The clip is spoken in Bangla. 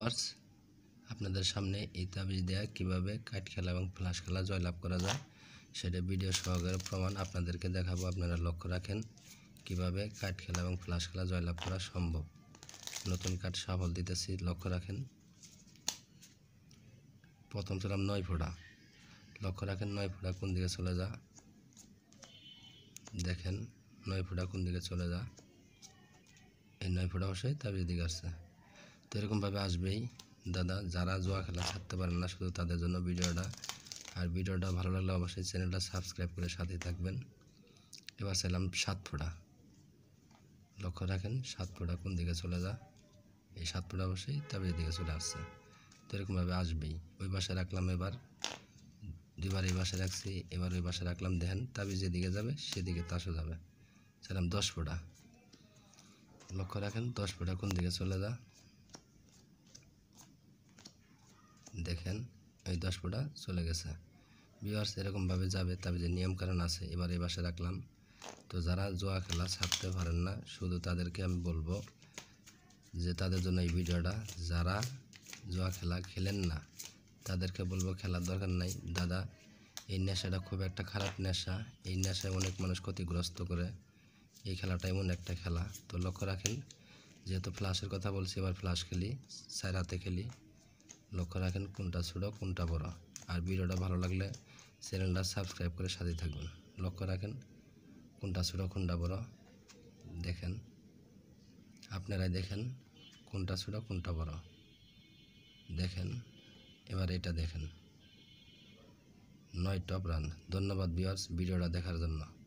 ভিউয়ার্স, আপনাদের সামনে এই তাবিজ দেয়া কীভাবে কাইট খেলা এবং ফ্লাশ খেলা জয়লাভ করা যায় সেটা ভিডিও সহকারে প্রমাণ আপনাদেরকে দেখাবো। আপনারা লক্ষ্য রাখেন কিভাবে কাইট খেলা এবং ফ্লাশ খেলা জয়লাভ করা সম্ভব। নতুন কার্ড সাফল দিতেছি, লক্ষ্য রাখেন। প্রথম ছিলাম 9 ফোঁটা, লক্ষ্য রাখেন 9 ফোঁটা কোন দিকে চলে যা, দেখেন 9 ফোঁটা কোন দিকে চলে যা, এই 9 ফোঁটা অবশ্যই তাবিজ দিকে আসছে। তো এরকমভাবে আসবেই দাদা। যারা জুয়া খেলা ছাড়তে পারেন না শুধু তাদের জন্য ভিডিওটা, আর ভিডিওটা ভালো লাগলে অবশ্যই চ্যানেলটা সাবস্ক্রাইব করে সাথে থাকবেন। এবার চাইলাম 7 ফোঁটা, লক্ষ্য রাখেন 7 ফোঁটা কোন দিকে চলে যা, এই 7 ফোঁটা অবশ্যই তাবিজ দিকে চলে আসছে। তো এরকমভাবে আসবেই। ওই পাশে রাখলাম, এবার দুইবার এই পাশে রাখছি, এবার ওই পাশে রাখলাম, দেখেন তাবিজ যেদিকে যাবে সেদিকে তাসও যাবে। চাইলাম 10 ফোঁটা, লক্ষ্য রাখেন 10 ফোঁটা কোন দিকে চলে যা, দেখেন এই 10 ফোঁটা চলে গেছে। ভিউয়ার্স, এরকমভাবে যাবে, তাবিজের নিয়মকানুন আছে। এবার এই পাশে রাখলাম। তো যারা জুয়া খেলা ছাড়তে পারেন না শুধু তাদেরকে আমি বলবো যে তাদের জন্য এই ভিডিওটা। যারা জুয়া খেলা খেলেন না তাদেরকে বলবো খেলার দরকার নাই দাদা। এই নেশাটা খুব একটা খারাপ নেশা, এই নেশায় অনেক মানুষ ক্ষতিগ্রস্ত করে। এই খেলাটা এমন একটা খেলা। তো লক্ষ্য রাখেন, যেহেতু ফ্লাশের কথা বলছি, এবার ফ্লাশ খেলি, 4 হাতে খেলি। লক্ষ্য রাখেন কোনটা ছোটো কোনটা বড়। আর ভিডিওটা ভালো লাগলে চ্যানেলটা সাবস্ক্রাইব করে সাথে থাকবেন। লক্ষ্য রাখেন কোনটা ছোটো কোনটা বড়, দেখেন আপনারাই দেখেন কোনটা ছোটো কোনটা বড়, দেখেন। এবার এটা দেখেন 9 টপ রান। ধন্যবাদ ভিউয়ার্স ভিডিওটা দেখার জন্য।